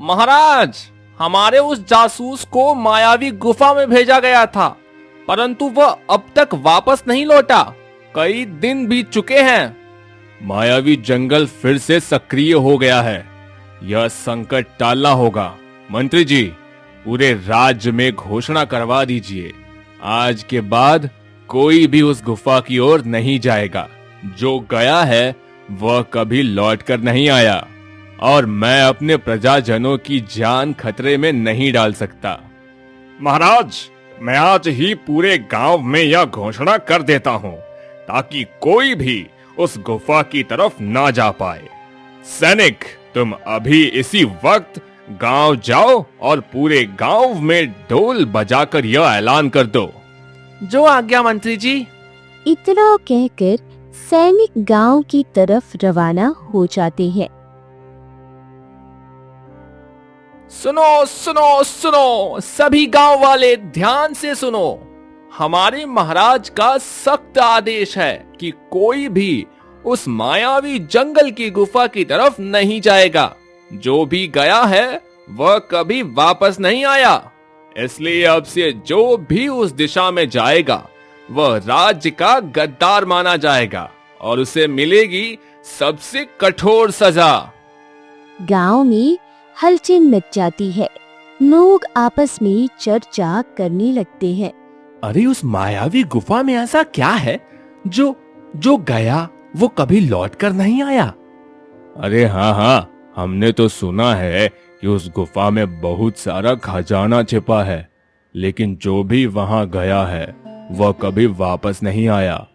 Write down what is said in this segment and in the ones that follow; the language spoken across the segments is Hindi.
महाराज, हमारे उस जासूस को मायावी गुफा में भेजा गया था, परंतु वह अब तक वापस नहीं लौटा। कई दिन बीत चुके हैं। मायावी जंगल फिर से सक्रिय हो गया है। यह संकट टालना होगा। मंत्री जी, पूरे राज्य में घोषणा करवा दीजिए, आज के बाद कोई भी उस गुफा की ओर नहीं जाएगा। जो गया है वह कभी लौट कर नहीं आया, और मैं अपने प्रजाजनों की जान खतरे में नहीं डाल सकता। महाराज, मैं आज ही पूरे गांव में यह घोषणा कर देता हूं, ताकि कोई भी उस गुफा की तरफ ना जा पाए। सैनिक, तुम अभी इसी वक्त गांव जाओ और पूरे गांव में ढोल बजाकर यह ऐलान कर दो। जो आज्ञा मंत्री जी। इतना कहकर सैनिक गांव की तरफ रवाना हो जाते हैं। सुनो सुनो सुनो, सभी गांव वाले ध्यान से सुनो। हमारे महाराज का सख्त आदेश है कि कोई भी उस मायावी जंगल की गुफा की तरफ नहीं जाएगा। जो भी गया है वह कभी वापस नहीं आया। इसलिए अब से जो भी उस दिशा में जाएगा वह राज्य का गद्दार माना जाएगा और उसे मिलेगी सबसे कठोर सजा। गांव में हलचल मच जाती है। लोग आपस में चर्चा करने लगते हैं। अरे, उस मायावी गुफा में ऐसा क्या है जो गया वो कभी लौट कर नहीं आया? अरे हाँ, हमने तो सुना है कि उस गुफा में बहुत सारा खजाना छिपा है, लेकिन जो भी वहां गया है वह कभी वापस नहीं आया।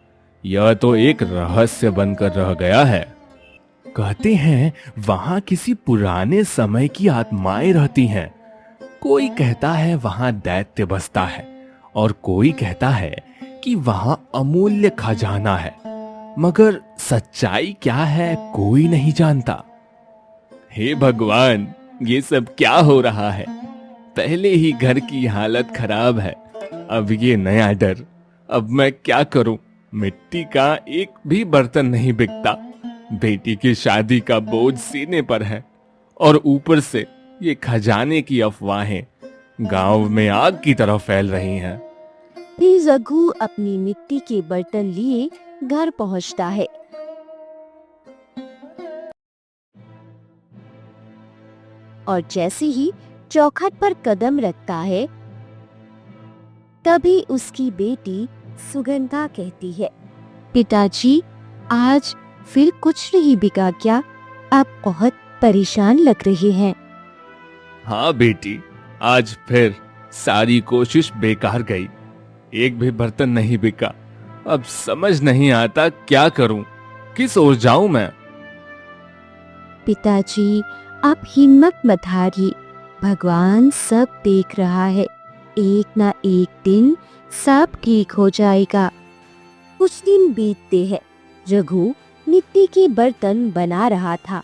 यह तो एक रहस्य बनकर रह गया है। कहते हैं वहां किसी पुराने समय की आत्माएं रहती हैं। कोई कहता है वहां दैत्य बसता है, और कोई कहता है कि वहां अमूल्य खजाना है, मगर सच्चाई क्या है कोई नहीं जानता। हे भगवान, ये सब क्या हो रहा है? पहले ही घर की हालत खराब है, अब ये नया डर। अब मैं क्या करूं? मिट्टी का एक भी बर्तन नहीं बिकता। बेटी की शादी का बोझ सीने पर है, और ऊपर से ये खजाने की अफवाहें गांव में आग की तरह फैल रही हैं। फिर रघु अपनी मिट्टी के बर्तन लिए घर पहुंचता है। और जैसे ही चौखट पर कदम रखता है, तभी उसकी बेटी सुगंधा कहती है, पिताजी, आज फिर कुछ नहीं बिका क्या? आप बहुत परेशान लग रहे हैं। हाँ बेटी, आज फिर सारी कोशिश बेकार गई। एक भी बर्तन नहीं बिका। अब समझ नहीं आता क्या करूं, किस ओर जाऊं मैं? पिताजी, आप हिम्मत मत हारिए, भगवान सब देख रहा है। एक ना एक दिन सब ठीक हो जाएगा। कुछ दिन बीतते हैं। रघु मिट्टी के बर्तन बना रहा था।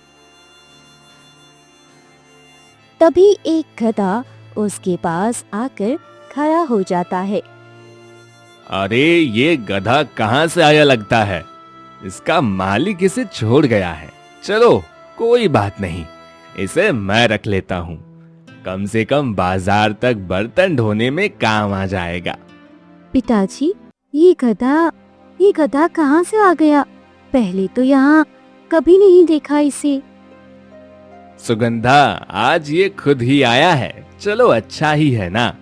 तभी एक गधा उसके पास आकर खड़ा हो जाता है। अरे, ये गधा कहाँ से आया लगता है? इसका मालिक इसे छोड़ गया है। चलो, कोई बात नहीं, इसे मैं रख लेता हूँ। कम से कम बाजार तक बर्तन ढोने में काम आ जाएगा। पिताजी, ये गधा कहाँ से आ गया? पहले तो यहाँ कभी नहीं देखा इसे। सुगंधा, आज ये खुद ही आया है। चलो, अच्छा ही है ना,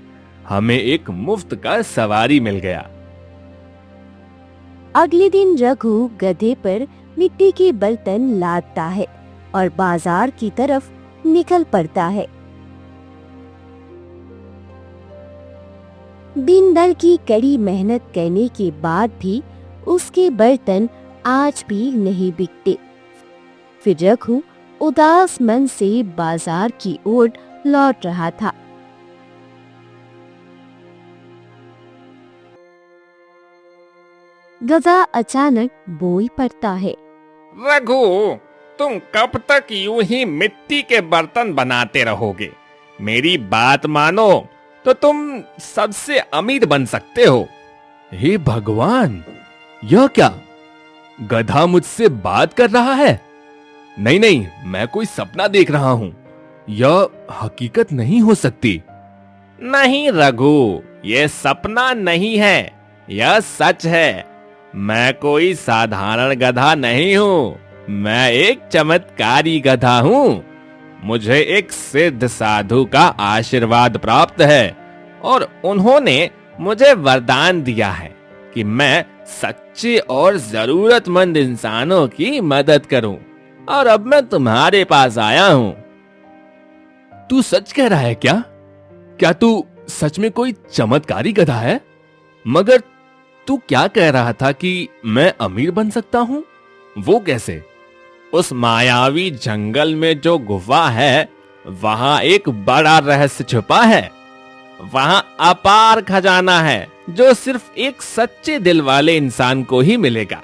हमें एक मुफ्त का सवारी मिल गया। अगले दिन रघु गधे पर मिट्टी के बर्तन लादता है और बाजार की तरफ निकल पड़ता है। दिन भर की कड़ी मेहनत करने के बाद भी उसके बर्तन आज भी नहीं बिकते। फिर रघु उदास मन से बाजार की ओर लौट रहा था। गधा अचानक बोल पड़ता है, रघु, तुम कब तक यूं ही मिट्टी के बर्तन बनाते रहोगे? मेरी बात मानो तो तुम सबसे अमीर बन सकते हो। हे भगवान, यह क्या? गधा मुझसे बात कर रहा है? नहीं, मैं कोई सपना देख रहा हूँ। यह हकीकत नहीं हो सकती। नहीं रघु, ये सपना नहीं है, यह सच है। मैं कोई साधारण गधा नहीं हूँ, मैं एक चमत्कारी गधा हूँ। मुझे एक सिद्ध साधु का आशीर्वाद प्राप्त है और उन्होंने मुझे वरदान दिया है कि मैं सच्चे और जरूरतमंद इंसानों की मदद करूं, और अब मैं तुम्हारे पास आया हूं। तू सच कह रहा है क्या? क्या तू सच में कोई चमत्कारी गधा है? मगर तू क्या कह रहा था कि मैं अमीर बन सकता हूं? वो कैसे? उस मायावी जंगल में जो गुफा है, वहां एक बड़ा रहस्य छुपा है। वहां अपार खजाना है जो सिर्फ एक सच्चे दिल वाले इंसान को ही मिलेगा।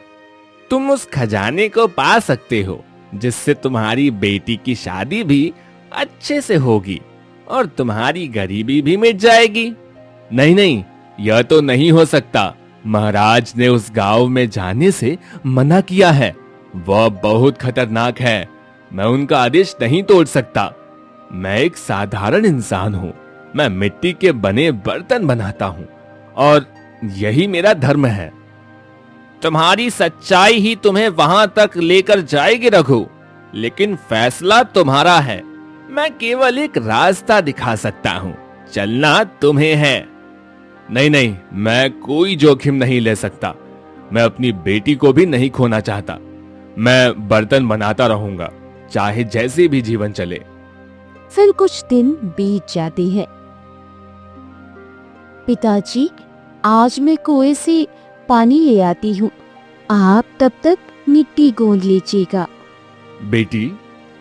तुम उस खजाने को पा सकते हो, जिससे तुम्हारी बेटी की शादी भी अच्छे से होगी और तुम्हारी गरीबी भी मिट जाएगी। नहीं नहीं, यह तो नहीं हो सकता। महाराज ने उस गांव में जाने से मना किया है। वह बहुत खतरनाक है। मैं उनका आदेश नहीं तोड़ सकता। मैं एक साधारण इंसान हूँ। मैं मिट्टी के बने बर्तन बनाता हूँ और यही मेरा धर्म है। तुम्हारी सच्चाई ही तुम्हें वहां तक लेकर जाएगी रघु, लेकिन फैसला तुम्हारा है। मैं केवल एक रास्ता दिखा सकता हूँ, चलना तुम्हें है। नहीं नहीं, मैं कोई जोखिम नहीं ले सकता। मैं अपनी बेटी को भी नहीं खोना चाहता। मैं बर्तन बनाता रहूंगा, चाहे जैसे भी जीवन चले। फिर कुछ दिन बीत जाते हैं। पिताजी, आज मैं कुएं से पानी ले आती हूँ, आप तब तक मिट्टी गोंद लीजिएगा। बेटी,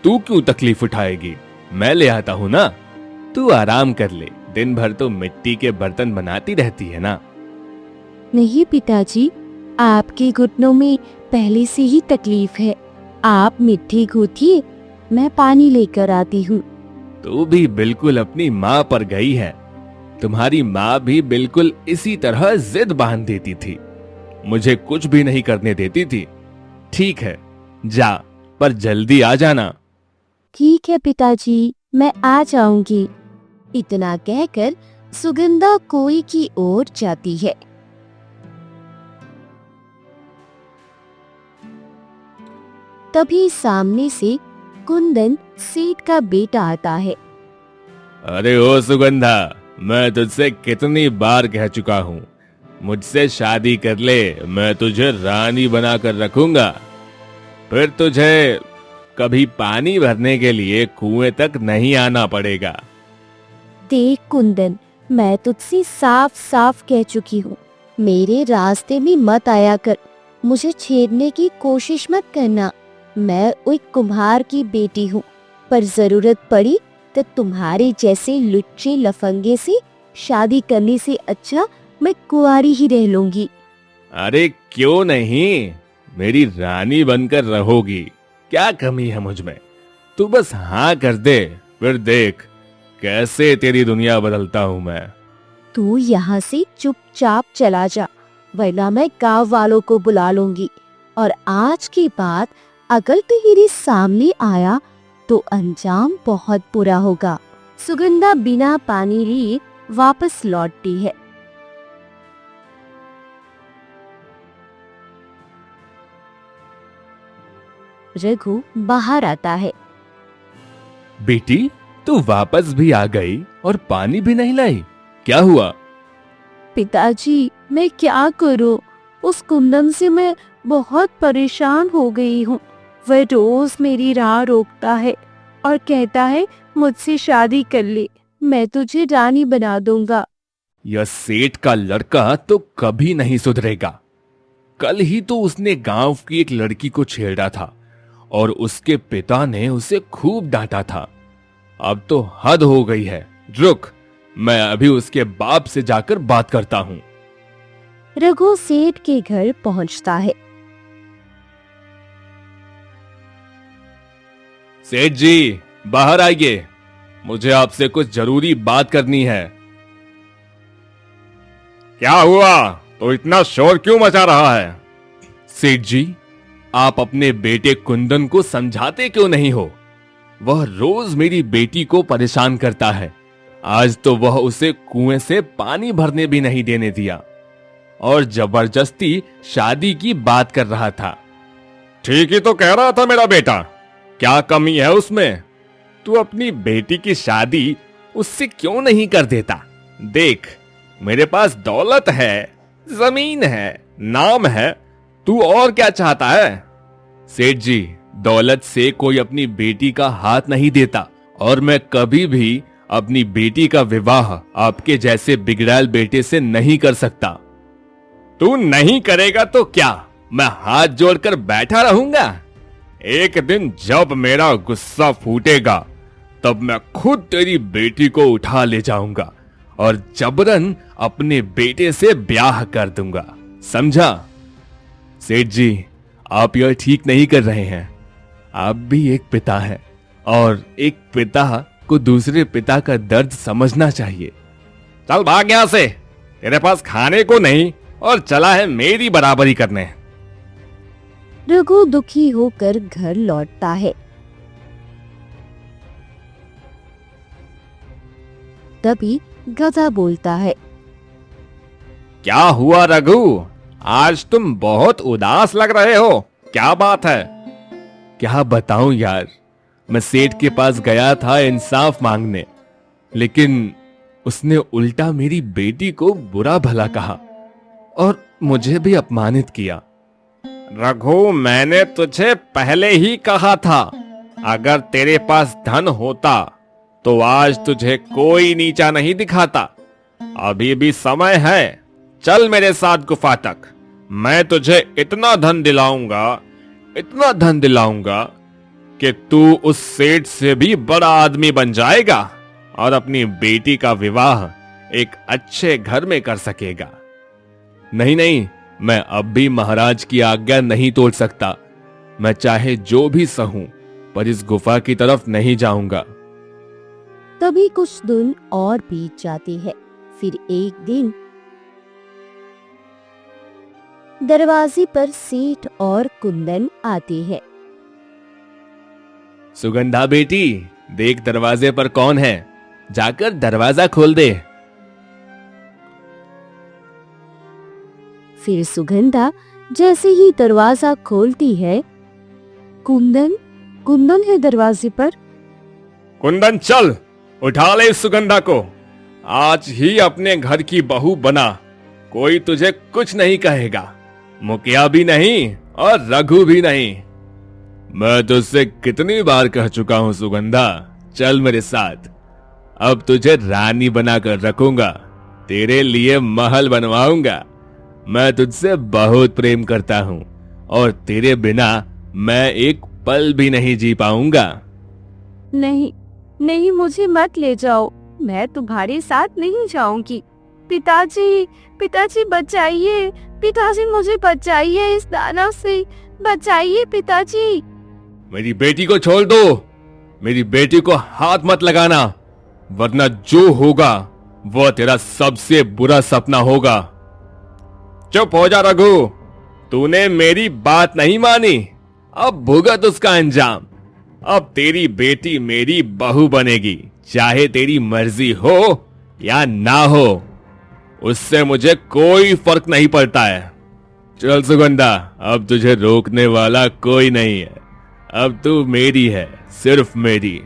तू क्यों तकलीफ उठाएगी? मैं ले आता हूँ ना। तू आराम कर ले, दिन भर तो मिट्टी के बर्तन बनाती रहती है ना। नहीं पिताजी, आपके घुटनों में पहले से ही तकलीफ है। आप मिट्टी गूंथिए, मैं पानी लेकर आती हूँ। तू भी बिल्कुल अपनी माँ पर गई है। तुम्हारी माँ भी बिल्कुल इसी तरह जिद बांध देती थी, मुझे कुछ भी नहीं करने देती थी। ठीक है, जा, पर जल्दी आ जाना। ठीक है पिताजी, मैं आ जाऊंगी। इतना कहकर सुगंधा कुएं की ओर जाती है। तभी सामने से कुंदन सेठ का बेटा आता है। अरे ओ सुगंधा, मैं तुझसे कितनी बार कह चुका हूँ, मुझसे शादी कर ले, मैं तुझे रानी बनाकर रखूंगा। फिर तुझे कभी पानी भरने के लिए कुएं तक नहीं आना पड़ेगा। देख कुंदन, मैं तुझसे साफ साफ कह चुकी हूँ, मेरे रास्ते में मत आया कर, मुझे छेड़ने की कोशिश मत करना। मैं एक कुम्हार की बेटी हूँ, पर जरूरत पड़ी तो तुम्हारे जैसे लुच्चे लफंगे से शादी करने से अच्छा मैं कुंवारी ही रह लूंगी। अरे क्यों नहीं, मेरी रानी बनकर रहोगी। क्या कमी है मुझ में? तू बस हाँ कर दे, फिर देख कैसे तेरी दुनिया बदलता हूँ मैं। तू यहाँ से चुपचाप चला जा, वरना मैं गांव वालों को बुला लूंगी, और आज के बाद अगर तू मेरे सामने आया तो अंजाम बहुत बुरा होगा। सुगंधा बिना पानी लिए वापस लौटती है। रघु बाहर आता है। बेटी, तू वापस भी आ गई और पानी भी नहीं लाई, क्या हुआ? पिताजी, मैं क्या करूं? उस कुंदन से मैं बहुत परेशान हो गई हूँ। वह रोज मेरी राह रोकता है और कहता है मुझसे शादी कर ले, मैं तुझे रानी बना दूंगा। यह सेठ का लड़का तो कभी नहीं सुधरेगा। कल ही तो उसने गांव की एक लड़की को छेड़ा था और उसके पिता ने उसे खूब डांटा था। अब तो हद हो गई है। रुक, मैं अभी उसके बाप से जाकर बात करता हूँ। रघु सेठ के घर पहुंचता है। सेठ जी, बाहर आइए, मुझे आपसे कुछ जरूरी बात करनी है। क्या हुआ? तो इतना शोर क्यों मचा रहा है? सेठ जी, आप अपने बेटे कुंदन को समझाते क्यों नहीं हो? वह रोज मेरी बेटी को परेशान करता है। आज तो वह उसे कुएं से पानी भरने भी नहीं देने दिया और जबरदस्ती शादी की बात कर रहा था। ठीक ही तो कह रहा था मेरा बेटा, क्या कमी है उसमें? तू अपनी बेटी की शादी उससे क्यों नहीं कर देता? देख, मेरे पास दौलत है, जमीन है, नाम है, तू और क्या चाहता है? सेठ जी, दौलत से कोई अपनी बेटी का हाथ नहीं देता और मैं कभी भी अपनी बेटी का विवाह आपके जैसे बिगड़ैल बेटे से नहीं कर सकता। तू नहीं करेगा तो क्या, मैं हाथ जोड़कर बैठा रहूंगा? एक दिन जब मेरा गुस्सा फूटेगा तब मैं खुद तेरी बेटी को उठा ले जाऊंगा और जबरन अपने बेटे से ब्याह कर दूंगा, समझा? सेठ जी, आप यह ठीक नहीं कर रहे हैं। आप भी एक पिता हैं और एक पिता को दूसरे पिता का दर्द समझना चाहिए। चल भाग यहां से, तेरे पास खाने को नहीं और चला है मेरी बराबरी करने। रघु दुखी होकर घर लौटता है। तभी गधा बोलता है, क्या हुआ रघु, आज तुम बहुत उदास लग रहे हो, क्या बात है? क्या बताऊं यार, मैं सेठ के पास गया था इंसाफ मांगने, लेकिन उसने उल्टा मेरी बेटी को बुरा भला कहा और मुझे भी अपमानित किया। रघु, मैंने तुझे पहले ही कहा था, अगर तेरे पास धन होता तो आज तुझे कोई नीचा नहीं दिखाता। अभी भी समय है, चल मेरे साथ गुफा तक, मैं तुझे इतना धन दिलाऊंगा कि तू उस सेठ से भी बड़ा आदमी बन जाएगा और अपनी बेटी का विवाह एक अच्छे घर में कर सकेगा। नहीं, मैं अब भी महाराज की आज्ञा नहीं तोड़ सकता। मैं चाहे जो भी सहूं, पर इस गुफा की तरफ नहीं जाऊंगा। तभी कुछ दिन और बीत जाते हैं। फिर एक दिन दरवाजे पर सेठ और कुंदन आते हैं। सुगंधा बेटी, देख दरवाजे पर कौन है, जाकर दरवाजा खोल दे। फिर सुगंधा जैसे ही दरवाजा खोलती है, कुंदन है दरवाजे पर। कुंदन, चल उठा ले इस सुगंधा को, आज ही अपने घर की बहू बना, कोई तुझे कुछ नहीं कहेगा, मुखिया भी नहीं और रघु भी नहीं। मैं तुझसे कितनी बार कह चुका हूं सुगंधा, चल मेरे साथ, अब तुझे रानी बनाकर रखूंगा, तेरे लिए महल बनवाऊंगा। मैं तुझसे बहुत प्रेम करता हूं और तेरे बिना मैं एक पल भी नहीं जी पाऊंगा। नहीं, मुझे मत ले जाओ, मैं तुम्हारे साथ नहीं जाऊंगी। पिताजी बचाइए, पिताजी मुझे बचाइए, इस दानव से बचाइए पिताजी। मेरी बेटी को छोड़ दो, मेरी बेटी को हाथ मत लगाना, वरना जो होगा वह तेरा सबसे बुरा सपना होगा। चुप हो जा रघु, तूने मेरी बात नहीं मानी, अब भुगत उसका अंजाम। अब तेरी बेटी मेरी बहू बनेगी, चाहे तेरी मर्जी हो या ना हो, उससे मुझे कोई फर्क नहीं पड़ता है। चल सुगंधा, अब तुझे रोकने वाला कोई नहीं है, अब तू मेरी है, सिर्फ मेरी।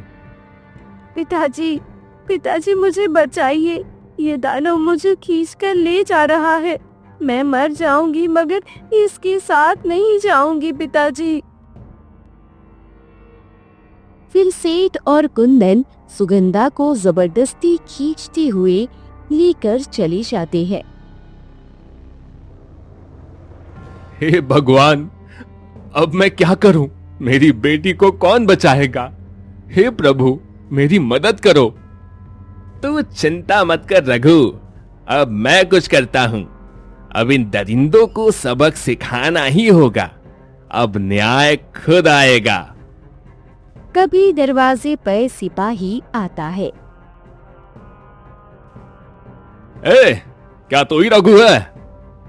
पिताजी मुझे बचाइए, ये दानव मुझे खींचकर ले जा रहा है, मैं मर जाऊंगी मगर इसके साथ नहीं जाऊंगी पिताजी। फिर सेठ और कुंदन सुगंधा को जबरदस्ती खींचते हुए लेकर चले जाते हैं। हे भगवान, अब मैं क्या करूं? मेरी बेटी को कौन बचाएगा? हे प्रभु, मेरी मदद करो। तू चिंता मत कर रघु, अब मैं कुछ करता हूं। अब इन दरिंदों को सबक सिखाना ही होगा, अब न्याय खुद आएगा। कभी दरवाजे पर सिपाही आता है। क्या तू ही रघु है?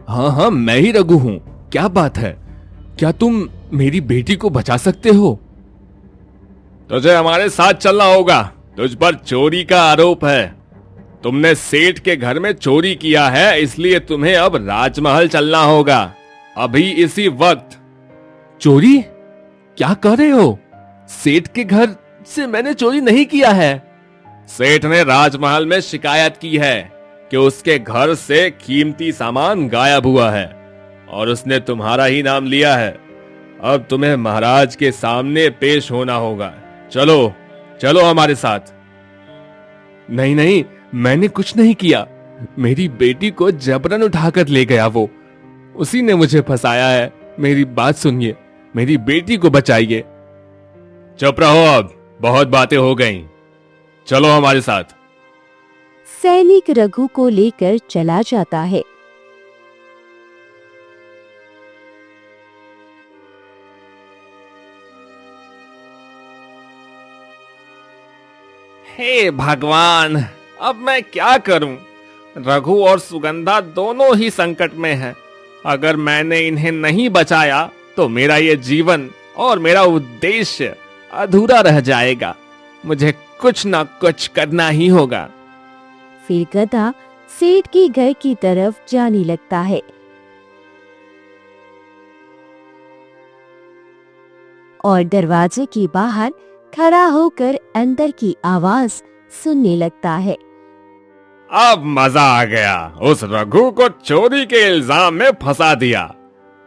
हाँ, मैं ही रघु हूँ। क्या बात है? क्या तुम मेरी बेटी को बचा सकते हो? तुझे हमारे साथ चलना होगा। तुझ पर चोरी का आरोप है। तुमने सेठ के घर में चोरी किया है, इसलिए तुम्हें अब राजमहल चलना होगा, अभी इसी वक्त। चोरी? क्या कर रहे हो? सेठ के घर से मैंने चोरी नहीं किया है। सेठ ने राजमहल में शिकायत की है कि उसके घर से कीमती सामान गायब हुआ है और उसने तुम्हारा ही नाम लिया है। अब तुम्हें महाराज के सामने पेश होना होगा। चलो चलो हमारे साथ। नहीं नहीं, मैंने कुछ नहीं किया। मेरी बेटी को जबरन उठाकर ले गया वो। उसी ने मुझे फंसाया है। मेरी बात सुनिए, मेरी बेटी को बचाइए। चुप रहो, अब बहुत बातें हो गईं। चलो हमारे साथ। सैनिक रघु को लेकर चला जाता है। हे भगवान, अब मैं क्या करूं? रघु और सुगंधा दोनों ही संकट में हैं। अगर मैंने इन्हें नहीं बचाया तो मेरा ये जीवन और मेरा उद्देश्य अधूरा रह जाएगा। मुझे कुछ ना कुछ करना ही होगा। फिर गधा सेठ के घर की तरफ जाने लगता है और दरवाजे के बाहर खड़ा होकर अंदर की आवाज सुनने लगता है। अब मजा आ गया। उस रघु को चोरी के इल्जाम में फंसा दिया।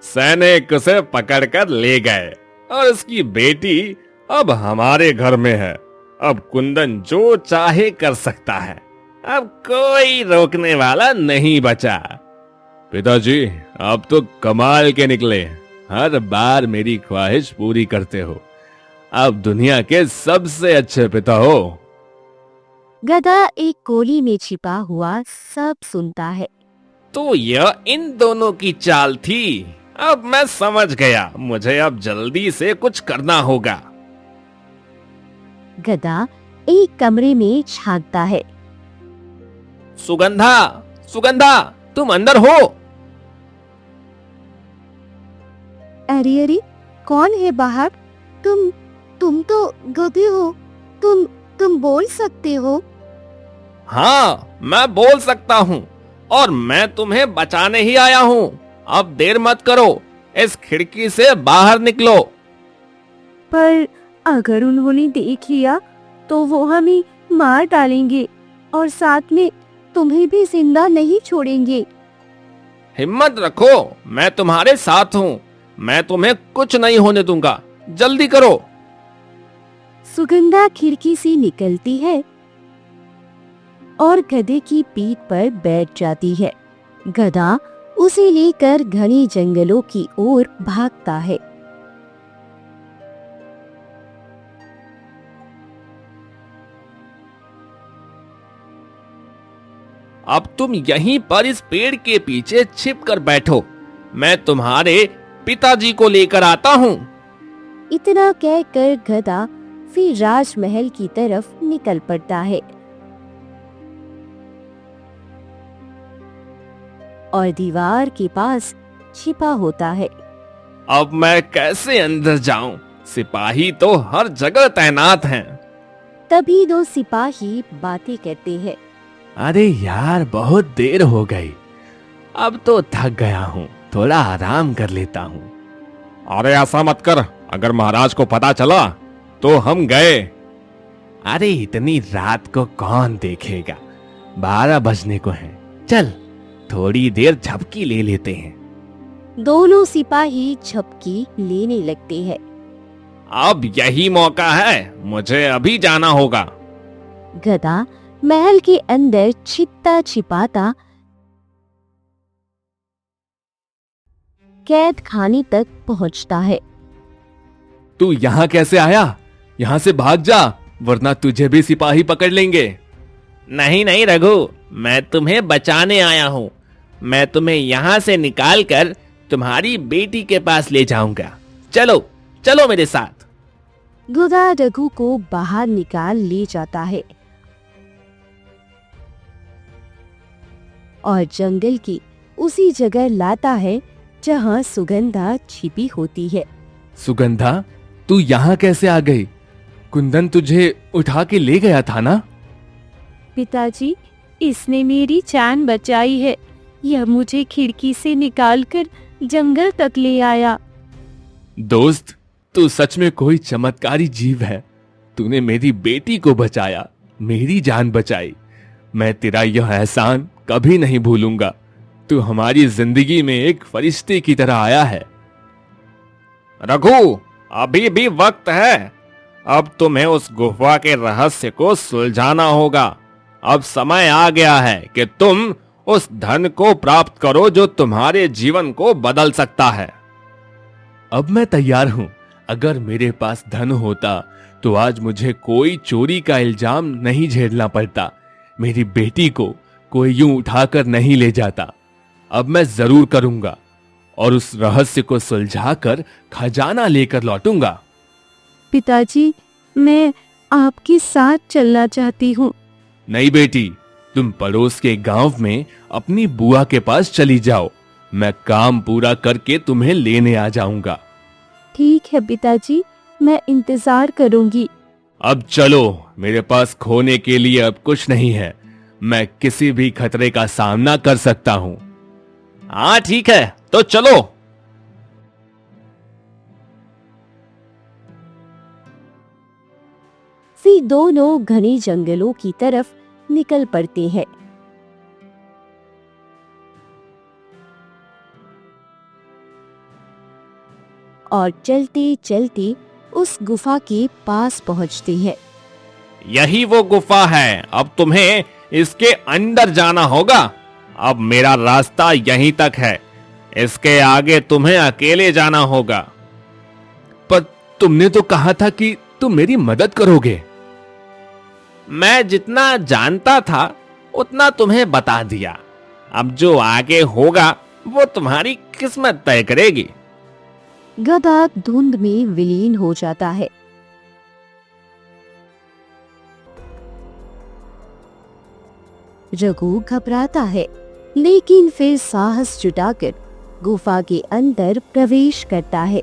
सैनिक उसे पकड़कर ले गए और उसकी बेटी अब हमारे घर में है। अब कुंदन जो चाहे कर सकता है। अब कोई रोकने वाला नहीं बचा। पिताजी, आप तो कमाल के निकले। हर बार मेरी ख्वाहिश पूरी करते हो। आप दुनिया के सबसे अच्छे पिता हो। गधा एक कोली में छिपा हुआ सब सुनता है। तो यह इन दोनों की चाल थी। अब मैं समझ गया। मुझे अब जल्दी से कुछ करना होगा। गधा एक कमरे में झांकता है। सुगंधा, सुगंधा, तुम अंदर हो? अरे अरे, कौन है बाहर? तुम तो गधे हो। तुम बोल सकते हो? हाँ, मैं बोल सकता हूँ और मैं तुम्हें बचाने ही आया हूँ। अब देर मत करो, इस खिड़की से बाहर निकलो। पर अगर उन्होंने देख लिया तो वो हमें मार डालेंगे और साथ में तुम्हें भी जिंदा नहीं छोड़ेंगे। हिम्मत रखो, मैं तुम्हारे साथ हूँ। मैं तुम्हें कुछ नहीं होने दूंगा। जल्दी करो। सुगंधा खिड़की से निकलती है और गधे की पीठ पर बैठ जाती है। गधा उसे लेकर घने जंगलों की ओर भागता है। अब तुम यहीं पर इस पेड़ के पीछे छिप कर बैठो। मैं तुम्हारे पिताजी को लेकर आता हूँ। इतना कहकर गधा फिर राजमहल की तरफ निकल पड़ता है और दीवार के पास छिपा होता है। अब मैं कैसे अंदर जाऊं? सिपाही तो हर जगह तैनात हैं। तभी दो सिपाही बातें करते हैं। अरे यार, बहुत देर हो गई। अब तो थक गया हूँ, थोड़ा आराम कर लेता हूँ। अरे ऐसा मत कर, अगर महाराज को पता चला तो हम गए। अरे इतनी रात को कौन देखेगा? 12 बजने को हैं। चल थोड़ी देर झपकी ले लेते हैं। दोनों सिपाही झपकी लेने लगते हैं। अब यही मौका है, मुझे अभी जाना होगा। गधा महल के अंदर छिपता छिपाता कैद खाने तक पहुंचता है। तू यहाँ कैसे आया? यहाँ से भाग जा, वरना तुझे भी सिपाही पकड़ लेंगे। नहीं नहीं रघु, मैं तुम्हें बचाने आया हूँ। मैं तुम्हें यहाँ से निकाल कर तुम्हारी बेटी के पास ले जाऊंगा। चलो चलो मेरे साथ। गधा रघु को बाहर निकाल ले जाता है और जंगल की उसी जगह लाता है जहाँ सुगंधा छिपी होती है। सुगंधा, तू यहाँ कैसे आ गई? कुंदन तुझे उठा के ले गया था ना? पिताजी, इसने मेरी जान बचाई है। यह मुझे खिड़की से निकालकर जंगल तक ले आया। दोस्त, तू सच में कोई चमत्कारी जीव है। तूने मेरी बेटी को बचाया, मेरी जान बचाई। मैं तेरा यह एहसान कभी नहीं भूलूंगा। तू हमारी जिंदगी में एक फरिश्ते की तरह आया है। रघु, अभी भी वक्त है। अब तुम्हें उस गुफा के रहस्य को सुलझाना होगा। अब समय आ गया है कि तुम उस धन को प्राप्त करो जो तुम्हारे जीवन को बदल सकता है। अब मैं तैयार हूं। अगर मेरे पास धन होता तो आज मुझे कोई चोरी का इल्जाम नहीं झेलना पड़ता। मेरी बेटी को कोई यूं उठाकर नहीं ले जाता। अब मैं जरूर करूंगा और उस रहस्य को सुलझाकर खजाना लेकर लौटूंगा। पिताजी, मैं आपके साथ चलना चाहती हूँ। नहीं बेटी, तुम पड़ोस के गांव में अपनी बुआ के पास चली जाओ। मैं काम पूरा करके तुम्हें लेने आ जाऊंगा। ठीक है पिताजी, मैं इंतजार करूंगी। अब चलो, मेरे पास खोने के लिए अब कुछ नहीं है। मैं किसी भी खतरे का सामना कर सकता हूं। हाँ ठीक है, तो चलो। फिर दोनों घने जंगलों की तरफ निकल पड़ते हैं। और चलते चलते उस गुफा के पास पहुंचते हैं। यही वो गुफा है। अब तुम्हें इसके अंदर जाना होगा। अब मेरा रास्ता यहीं तक है। इसके आगे तुम्हें अकेले जाना होगा। पर तुमने तो कहा था कि तुम मेरी मदद करोगे। मैं जितना जानता था उतना तुम्हें बता दिया। अब जो आगे होगा वो तुम्हारी किस्मत तय करेगी। गधा धुंध में विलीन हो जाता है। रघु घबराता है, लेकिन फिर साहस जुटाकर गुफा के अंदर प्रवेश करता है।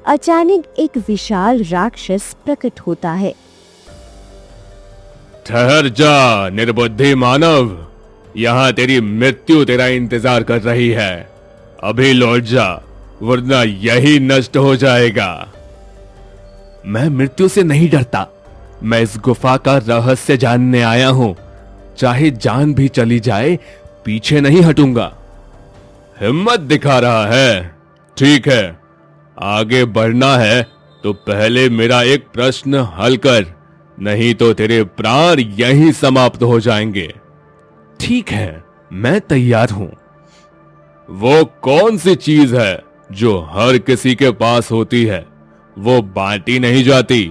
अचानक एक विशाल राक्षस प्रकट होता है। ठहर जा निर्बुद्धि मानव, यहाँ तेरी मृत्यु तेरा इंतजार कर रही है। अभी लौट जा, वरना यही नष्ट हो जाएगा। मैं मृत्यु से नहीं डरता। मैं इस गुफा का रहस्य जानने आया हूं। चाहे जान भी चली जाए, पीछे नहीं हटूंगा। हिम्मत दिखा रहा है? ठीक है, आगे बढ़ना है तो पहले मेरा एक प्रश्न हल कर, नहीं तो तेरे प्राण यहीं समाप्त हो जाएंगे। ठीक है, मैं तैयार हूं। वो कौन सी चीज है जो हर किसी के पास होती है? वो बांटी नहीं जाती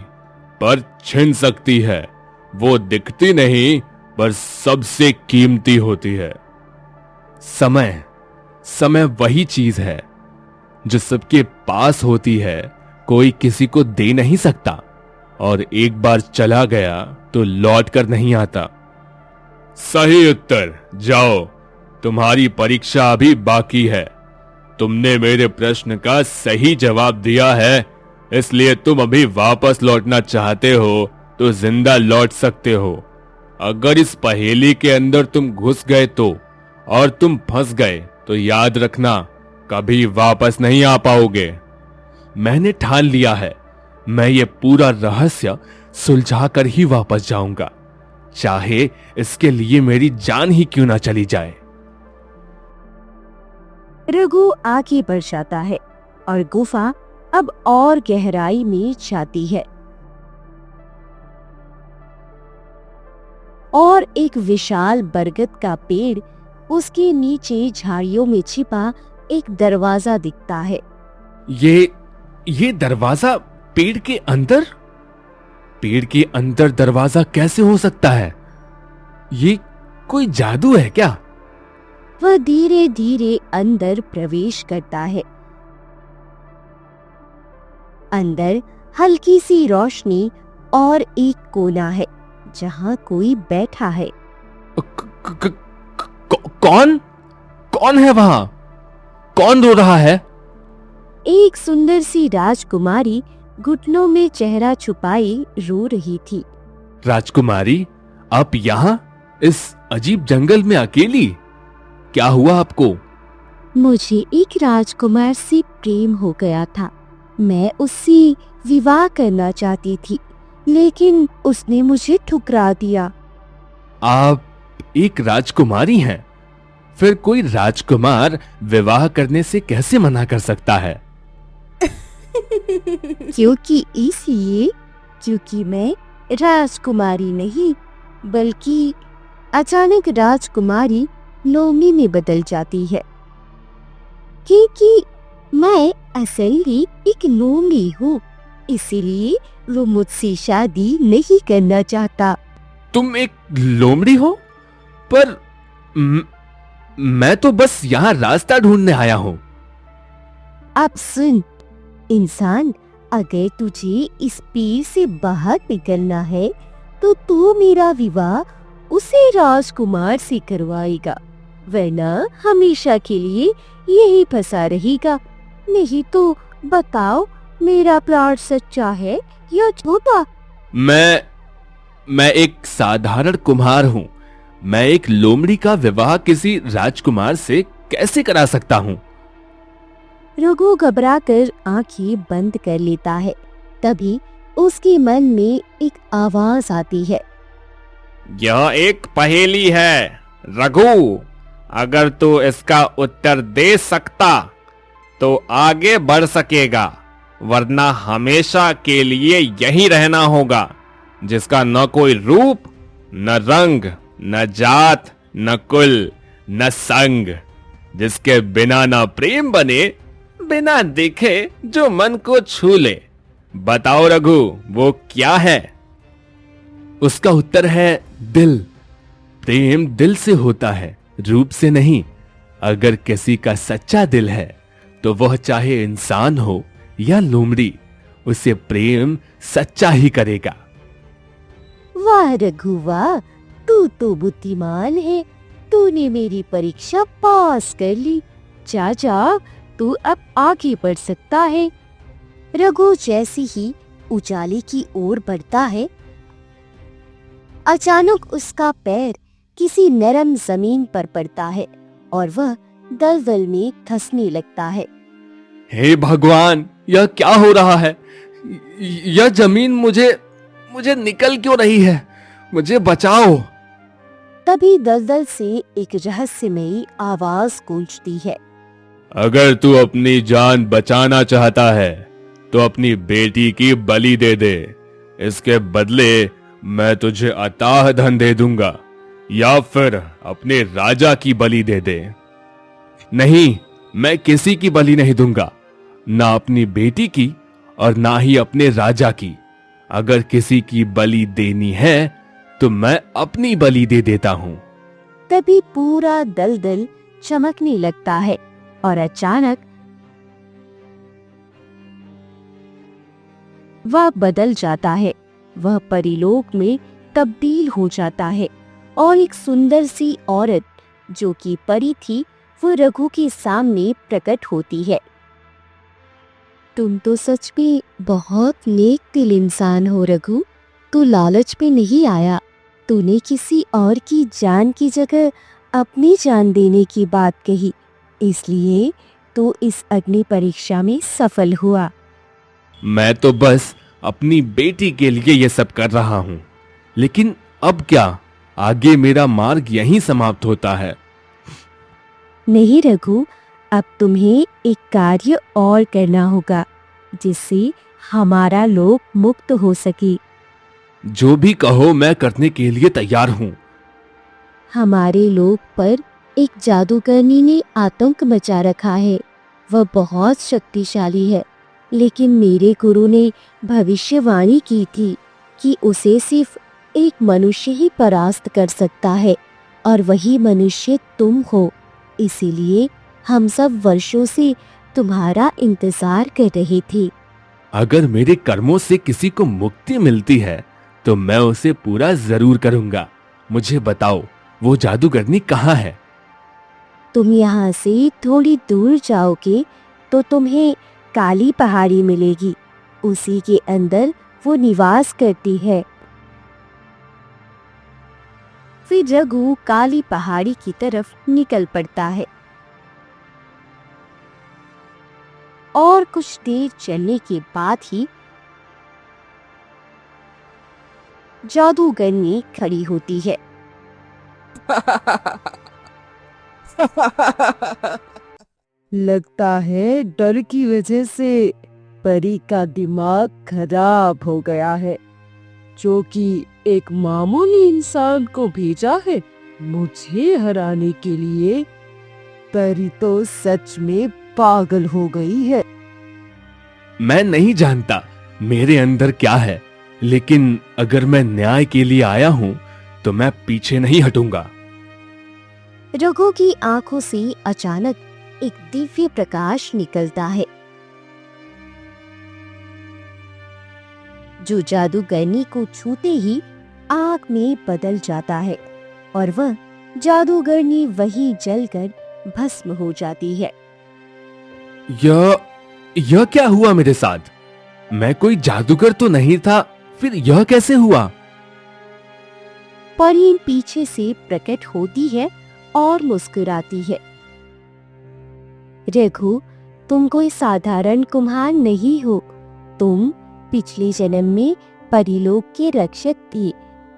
पर छिन सकती है। वो दिखती नहीं पर सबसे कीमती होती है। समय। समय वही चीज है जो सबके पास होती है, कोई किसी को दे नहीं सकता, और एक बार चला गया तो लौट कर नहीं आता। सही उत्तर। जाओ, तुम्हारी परीक्षा अभी बाकी है। तुमने मेरे प्रश्न का सही जवाब दिया है, इसलिए तुम अभी वापस लौटना चाहते हो तो जिंदा लौट सकते हो। अगर इस पहेली के अंदर तुम घुस गए तो, और तुम फंस गए तो याद रखना, कभी वापस नहीं आ पाओगे। मैंने ठान लिया है, मैं ये पूरा रहस्य सुलझा कर ही वापस जाऊंगा, चाहे इसके लिए मेरी जान ही क्यों ना चली जाए। रघु आगे बढ़ जाता है और गुफा अब और गहराई में जाती है और एक विशाल बरगद का पेड़, उसके नीचे झाड़ियों में छिपा एक दरवाजा दिखता है। ये दरवाजा पेड़ के अंदर? पेड़ के अंदर दरवाजा कैसे हो सकता है? ये कोई जादू है क्या? वह धीरे धीरे अंदर प्रवेश करता है। अंदर हल्की सी रोशनी और एक कोना है जहां कोई बैठा है। कौन? कौन है वहां? कौन रो रहा है? एक सुंदर सी राजकुमारी घुटनों में चेहरा छुपाई रो रही थी। राजकुमारी, आप यहाँ इस अजीब जंगल में अकेली? क्या हुआ आपको? मुझे एक राजकुमार से प्रेम हो गया था। मैं उससे विवाह करना चाहती थी, लेकिन उसने मुझे ठुकरा दिया। आप एक राजकुमारी हैं, फिर कोई राजकुमार विवाह करने से कैसे मना कर सकता है? क्योंकि मैं राजकुमारी नहीं, बल्कि अचानक राजकुमारी लोमड़ी में बदल जाती है। क्योंकि मैं असली एक लोमड़ी हूँ, इसीलिए वो मुझसे शादी नहीं करना चाहता। तुम एक लोमड़ी हो? पर मैं तो बस यहाँ रास्ता ढूंढने आया हूँ। अब सुन इंसान, अगर तुझे इस पेड़ से बाहर निकलना है तो तू मेरा विवाह उसे राजकुमार से करवाएगा, वरना हमेशा के लिए यही फंसा रहेगा। नहीं तो बताओ, मेरा प्यार सच्चा है या झूठा? मैं एक साधारण कुम्हार हूँ। मैं एक लोमड़ी का विवाह किसी राजकुमार से कैसे करा सकता हूँ? रघु घबराकर आंखें बंद कर लेता है। तभी उसके मन में एक आवाज आती है। यह एक पहेली है रघु, अगर तू इसका उत्तर दे सकता तो आगे बढ़ सकेगा, वरना हमेशा के लिए यही रहना होगा, जिसका न कोई रूप, न रंग, न जात, न कुल, न संग, जिसके बिना न प्रेम बने, बिना देखे जो मन को छू ले। बताओ रघु, वो क्या है? उसका उत्तर है दिल। प्रेम दिल से होता है, रूप से नहीं। अगर किसी का सच्चा दिल है तो वह चाहे इंसान हो या लोमड़ी, उसे प्रेम सच्चा ही करेगा। वाह रघु वाह, तू तो बुद्धिमान है। तूने मेरी परीक्षा पास कर ली। जा जा, तू अब आगे बढ़ सकता है। रघु जैसे ही उजाले की ओर बढ़ता है, अचानक उसका पैर किसी नरम जमीन पर पड़ता है और वह दलदल में धंसने लगता है। हे भगवान, यह क्या हो रहा है? यह जमीन मुझे निकल क्यों रही है? मुझे बचाओ। तभी दलदल से एक रहस्यमयी आवाज गूंजती है। अगर तू अपनी जान बचाना चाहता है तो अपनी बेटी की बलि दे दे। इसके बदले मैं तुझे अथाह धन दे दूंगा, या फिर अपने राजा की बलि दे दे। नहीं, मैं किसी की बलि नहीं दूंगा, ना अपनी बेटी की और ना ही अपने राजा की। अगर किसी की बलि देनी है तो मैं अपनी बलि दे देता हूँ। तभी पूरा दलदल चमकने लगता है और अचानक वह बदल जाता है। वह परीलोक में तब्दील हो जाता है और एक सुंदर सी औरत, जो कि परी थी, वो रघु के सामने प्रकट होती है। तुम तो सच में बहुत नेक दिल इंसान हो रघु। तू लालच में नहीं आया। तूने किसी और की जान की जगह अपनी जान देने की बात कही, इसलिए तू इस अग्नि परीक्षा में सफल हुआ। मैं तो बस अपनी बेटी के लिए ये सब कर रहा हूँ, लेकिन अब क्या? आगे मेरा मार्ग यहीं समाप्त होता है। नहीं रघु, अब तुम्हें एक कार्य और करना होगा, जिससे हमारा लोक मुक्त हो सके। जो भी कहो, मैं करने के लिए तैयार हूँ। हमारे लोक पर एक जादूगरनी ने आतंक मचा रखा है। वह बहुत शक्तिशाली है, लेकिन मेरे गुरु ने भविष्यवाणी की थी कि उसे सिर्फ एक मनुष्य ही परास्त कर सकता है, और वही मनुष्य तुम हो। इसीलिए हम सब वर्षों से तुम्हारा इंतजार कर रहे थे। अगर मेरे कर्मों से किसी को मुक्ति मिलती है तो मैं उसे पूरा जरूर करूंगा। मुझे बताओ, वो जादूगरनी कहाँ है? तुम यहाँ से थोड़ी दूर जाओगे तो तुम्हें काली पहाड़ी मिलेगी। उसी के अंदर वो निवास करती है। फिर रघु काली पहाड़ी की तरफ निकल पड़ता है और कुछ देर चलने के बाद ही जादूगरनी खड़ी होती है। लगता है डर की वजह से परी का दिमाग खराब हो गया है, जो कि एक मामूली इंसान को भेजा है मुझे हराने के लिए। परी तो सच में पागल हो गई है। मैं नहीं जानता मेरे अंदर क्या है, लेकिन अगर मैं न्याय के लिए आया हूं तो मैं पीछे नहीं हटूंगा। रघु की आंखों से अचानक एक दिव्य प्रकाश निकलता है, जो जादूगरनी को छूते ही आग में बदल जाता है और वह जादूगरनी वहीं जलकर भस्म हो जाती है। यह क्या हुआ मेरे साथ? मैं कोई जादूगर तो नहीं था, फिर यह कैसे हुआ? परी पीछे से प्रकट होती है और मुस्कुराती है। रघु, तुम कोई साधारण कुम्हार नहीं हो। तुम पिछले जन्म में परीलोक के रक्षक थे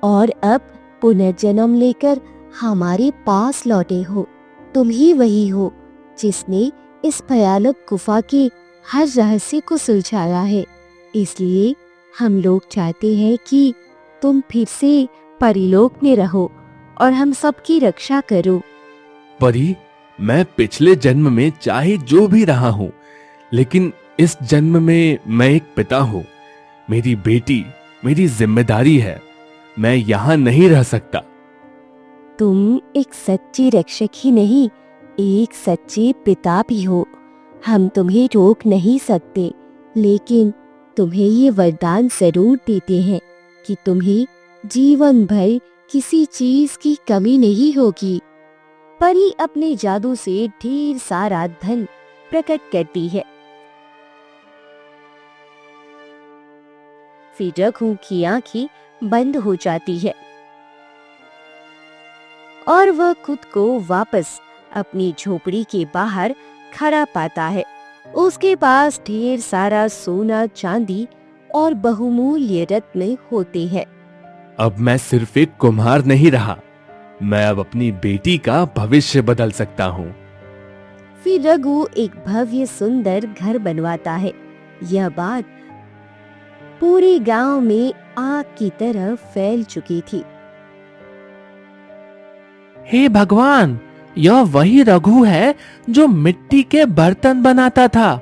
और अब पुनर्जन्म लेकर हमारे पास लौटे हो। तुम ही वही हो जिसने इस भयानक गुफा के हर रहस्य को सुलझाया है। इसलिए हम लोग चाहते हैं कि तुम फिर से परीलोक में रहो और हम सबकी रक्षा करो। परी, मैं पिछले जन्म में चाहे जो भी रहा हूं, लेकिन इस जन्म में मैं एक पिता हूं। मेरी बेटी मेरी जिम्मेदारी है। मैं यहां नहीं रह सकता। तुम एक सच्चे रक्षक ही नहीं, एक सच्चे पिता भी हो। हम तुम्हें रोक नहीं सकते, लेकिन तुम्हें ये वरदान जरूर देते हैं कि तुम्हें जीवन भर किसी चीज की कमी नहीं होगी। परी अपने जादू से ढेर सारा धन प्रकट करती है। फिर रघु की आंखें बंद हो जाती है और वह खुद को वापस अपनी झोपड़ी के बाहर खड़ा पाता है। उसके पास ढेर सारा सोना, चांदी और बहुमूल्य रत्न होते हैं। अब मैं सिर्फ एक कुम्हार नहीं रहा, मैं अब अपनी बेटी का भविष्य बदल सकता हूँ। फिर रघु एक भव्य सुंदर घर बनवाता है। यह बात पूरे गांव में आग की तरह फैल चुकी थी। हे भगवान, यह वही रघु है जो मिट्टी के बर्तन बनाता था।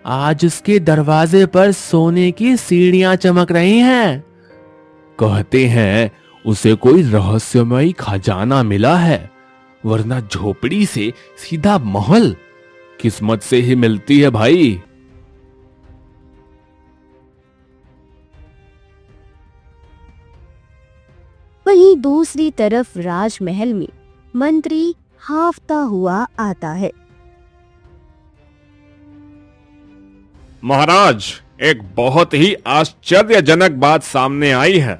आज उसके दरवाजे पर सोने की सीढ़ियां चमक रही हैं। कहते हैं उसे कोई रहस्यमयी खजाना मिला है, वरना झोपड़ी से सीधा महल। किस्मत से ही मिलती है भाई। वहीं दूसरी तरफ राजमहल में मंत्री हाफता हुआ आता है। महाराज, एक बहुत ही आश्चर्यजनक बात सामने आई है।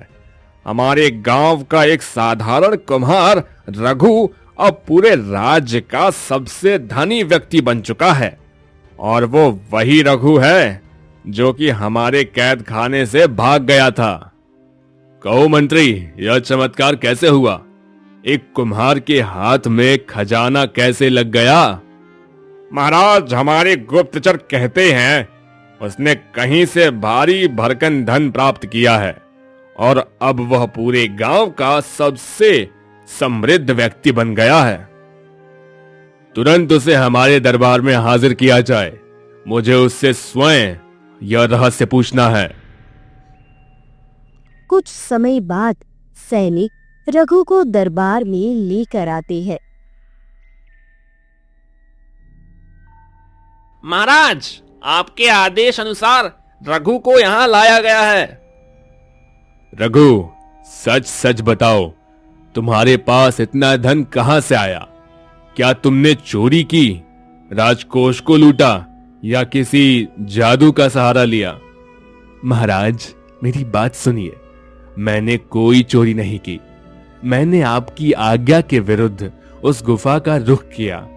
हमारे गांव का एक साधारण कुम्हार रघु अब पूरे राज्य का सबसे धनी व्यक्ति बन चुका है। और वो वही रघु है जो कि हमारे कैद खाने से भाग गया था। कहो मंत्री, यह चमत्कार कैसे हुआ? एक कुम्हार के हाथ में खजाना कैसे लग गया? महाराज, हमारे गुप्तचर कहते हैं उसने कहीं से भारी भरकम धन प्राप्त किया है और अब वह पूरे गांव का सबसे समृद्ध व्यक्ति बन गया है। तुरंत उसे हमारे दरबार में हाजिर किया जाए। मुझे उससे स्वयं यह रहस्य पूछना है। कुछ समय बाद सैनिक रघु को दरबार में लेकर आते हैं। महाराज, आपके आदेश अनुसार रघु को यहाँ लाया गया है। रघु, सच सच बताओ, तुम्हारे पास इतना धन कहां से आया? क्या तुमने चोरी की, राजकोष को लूटा या किसी जादू का सहारा लिया? महाराज, मेरी बात सुनिए। मैंने कोई चोरी नहीं की। मैंने आपकी आज्ञा के विरुद्ध उस गुफा का रुख किया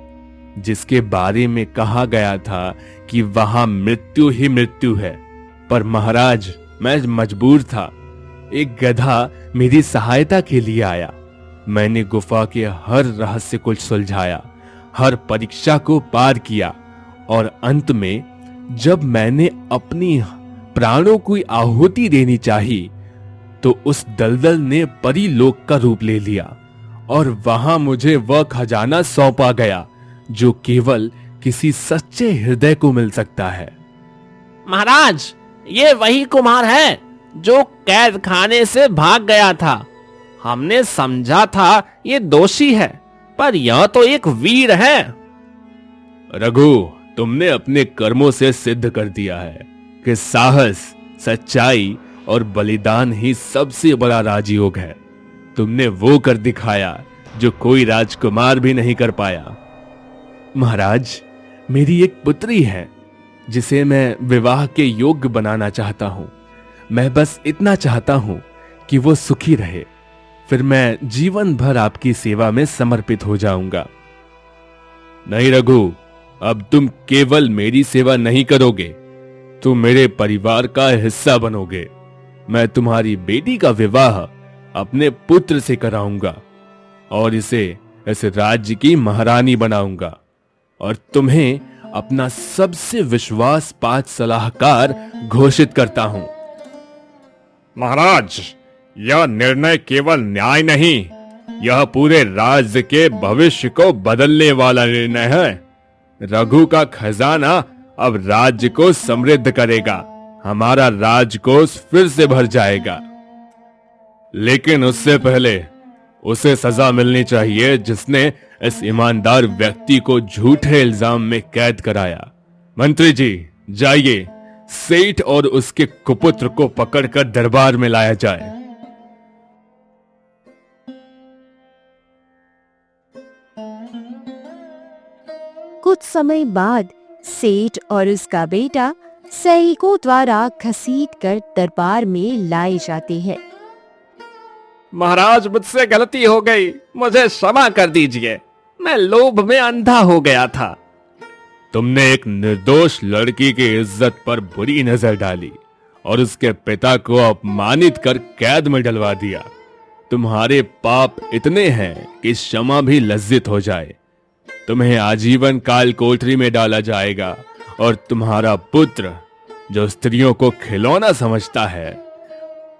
जिसके बारे में कहा गया था कि वहां मृत्यु ही मृत्यु है। पर महाराज, मैं मजबूर था। एक गधा मेरी सहायता के लिए आया। मैंने गुफा के हर रहस्य को सुलझाया, हर परीक्षा को पार किया और अंत में जब मैंने अपनी प्राणों की आहुति देनी चाहिए तो उस दलदल ने परी लोक का रूप ले लिया और वहां मुझे वह खजाना सौंपा गया जो केवल किसी सच्चे हृदय को मिल सकता है। महाराज, ये वही कुम्हार है जो कैद खाने से भाग गया था। हमने समझा था ये दोषी है, पर यह तो एक वीर है। रघु, तुमने अपने कर्मों से सिद्ध कर दिया है कि साहस, सच्चाई और बलिदान ही सबसे बड़ा राजयोग है। तुमने वो कर दिखाया जो कोई राजकुमार भी नहीं कर पाया। महाराज, मेरी एक पुत्री है जिसे मैं विवाह के योग्य बनाना चाहता हूं। मैं बस इतना चाहता हूं कि वो सुखी रहे, फिर मैं जीवन भर आपकी सेवा में समर्पित हो जाऊंगा। नहीं रघु, अब तुम केवल मेरी सेवा नहीं करोगे, तुम मेरे परिवार का हिस्सा बनोगे। मैं तुम्हारी बेटी का विवाह अपने पुत्र से कराऊंगा और इसे इस राज्य की महारानी बनाऊंगा और तुम्हें अपना सबसे विश्वास पात्र सलाहकार घोषित करता हूं। महाराज, यह निर्णय केवल न्याय नहीं, यह पूरे राज्य के भविष्य को बदलने वाला निर्णय है। रघु का खजाना अब राज्य को समृद्ध करेगा। हमारा राजकोष फिर से भर जाएगा। लेकिन उससे पहले उसे सजा मिलनी चाहिए जिसने इस ईमानदार व्यक्ति को झूठे इल्जाम में कैद कराया। मंत्री जी, जाइए, सेठ और उसके कुपुत्र को पकड़कर दरबार में लाया जाए। कुछ समय बाद सेठ और उसका बेटा सैनिकों द्वारा घसीट कर दरबार में लाए जाते हैं। महाराज, मुझसे गलती हो गई, मुझे क्षमा कर दीजिए। मैं लोभ में अंधा हो गया था। तुमने एक निर्दोष लड़की की इज्जत पर बुरी नजर डाली और उसके पिता को अपमानित कर कैद में डलवा दिया। तुम्हारे पाप इतने हैं कि क्षमा भी लज्जित हो जाए। तुम्हें आजीवन काल कोठरी में डाला जाएगा और तुम्हारा पुत्र, जो स्त्रियों को खिलौना समझता है,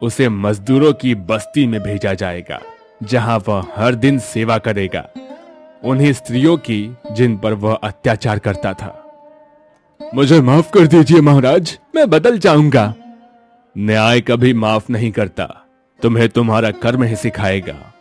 उसे मजदूरों की बस्ती में भेजा जाएगा जहां वह हर दिन सेवा करेगा, उन्हीं स्त्रियों की जिन पर वह अत्याचार करता था। मुझे माफ कर दीजिए महाराज, मैं बदल जाऊंगा। न्याय कभी माफ नहीं करता, तुम्हें तुम्हारा कर्म ही सिखाएगा।